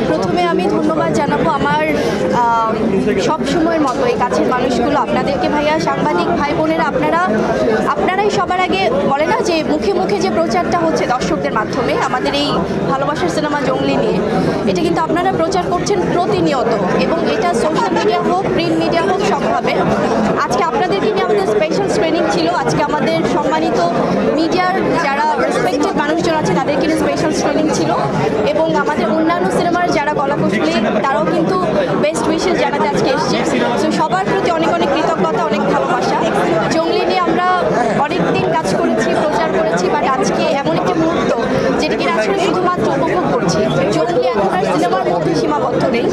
প্রথমে আমি ধন্যবাদ জানাবো আমার সব সময়ের মতো এই কাছের মানুষগুলো আপনাদেরকে। ভাইয়া, সাংবাদিক ভাই বোনেরা, আপনারাই সবার আগে বলে না যে মুখে মুখে যে প্রচারটা হচ্ছে দর্শকদের মাধ্যমে আমাদের এই ভালোবাসার সিনেমা জঙ্গলি নিয়ে, এটা কিন্তু আপনারা প্রচার করছেন প্রতিনিয়ত, এবং এটা সোশ্যাল মিডিয়া হোক, প্রিন্ট মিডিয়া হোক, সবভাবে। আজকে আপনাদেরকে নিয়ে আমাদের স্পেশাল স্ক্রিনিং ছিল। আজকে আমাদের সম্মানিত মিডিয়ার যারা রেসপেক্টেড মানুষজন আছে তাদেরকে নিয়ে স্পেশাল স্ক্রিনিং ছিল, এবং আমাদের অন্যান্য সিনেমার যারা কলাকুশলী তারাও কিন্তু বেস্ট উইশেস জানাতে আজকে এসছে। তো সবার প্রতি অনেক অনেক কৃতজ্ঞতা, অনেক ভালোবাসা। জঙ্গলি নিয়ে আমরা অনেক দিন কাজ করেছি, প্রচার করেছি, বাট আজকে এমন একটা মুহূর্ত যেটাকে আসলে শুধুমাত্র উপভোগ করছি। জঙ্গলি এখন আর সিনেমার মধ্যে সীমাবদ্ধ নেই,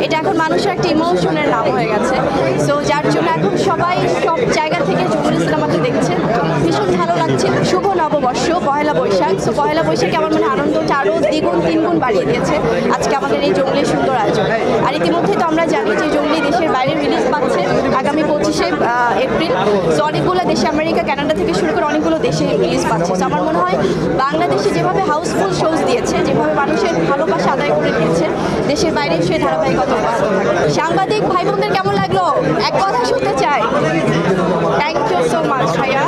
এটা এখন মানুষের একটা ইমোশনের নাম হয়ে গেছে। সো যার জন্য এখন সবাই সব জায়গা থেকে জঙ্গলি সিনেমাকে দেখছে, ভীষণ ভালো লাগছে। শুভ নববর্ষ, পহেলা বৈশাখ। সো পহেলা বৈশাখে আমার মনে আনন্দটা আরও দ্বিগুণ তিনগুণ বাড়িয়ে দিয়েছে আজকে আমাদের এই জঙ্গলির সুন্দর আয়োজন। আর ইতিমধ্যে তো আমরা জানি যে জঙ্গলি দেশের বাইরে রিলিজ পাচ্ছে আগামী 25শে এপ্রিল। সো অনেকগুলো দেশে, আমেরিকা, কানাডা থেকে শুরু করে অনেকগুলো দেশে রিলিজ পাচ্ছে। সো আমার মনে হয় বাংলাদেশে যেভাবে হাউসফুল শোজ দিয়েছে, যেভাবে মানুষের ভালোবাসা আদায় করে দিয়েছে, দেশের বাইরে সে ধারাবাহিকতা অব্যাহত থাকবে। সাংবাদিক ভাই বোনদের কেমন লাগলো? এক কথা শুনতে চাই। থ্যাংক ইউ সো মাচ ভাইয়া।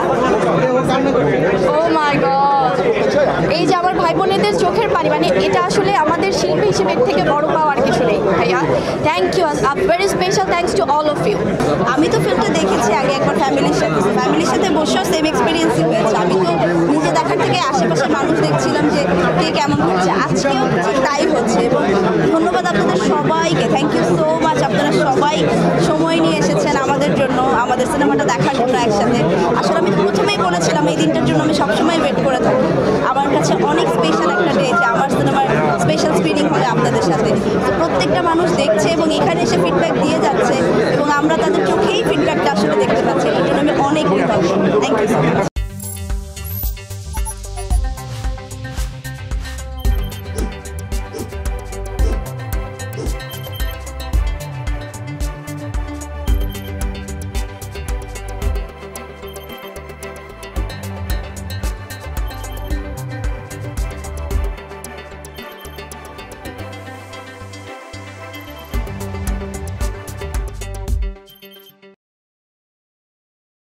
ও মাই গড, এই যে আমার ভাই বোনেদের চোখের পানি, মানে এটা আসলে আমাদের শিল্পী হিসেবে এর থেকে বড় পাওয়ার কিছু নেই ভাইয়া। Thank you, very special thanks to all of you. আমি তো ফিল্মটা দেখেছি আগে একবার ফ্যামিলির সাথে বসেও সেম এক্সপিরিয়েন্সই হয়েছে। আমি তো নিজে দেখার থেকে আশেপাশের মানুষ দেখছিলাম যে কে কেমন করছে, আজকেও তাই হচ্ছে। এবং ধন্যবাদ আপনাদের সবাইকে, থ্যাংক ইউ সো মাচ। আপনারা সবাই সময় নিয়ে এসেছেন আমাদের জন্য, আমাদের সিনেমাটা দেখার জন্য একসাথে। আসলে আমি প্রথমেই বলেছিলাম এই দিনটার জন্য আমি সবসময় ওয়েট করে থাকি। আমার কাছে অনেক স্পেশাল একটা ডে যে আমার সিনেমার স্পেশাল স্ক্রিনিং হবে আপনাদের সাথে। তো প্রত্যেকটা মানুষ দেখছে এবং এখানে এসে ফিডব্যাক দিয়ে যাচ্ছে, এবং আমরা তাদের চোখেই ফিডব্যাকটা আসলে দেখতে পাচ্ছি। এর জন্য আমি অনেক কৃতজ্ঞ। Thank you so much.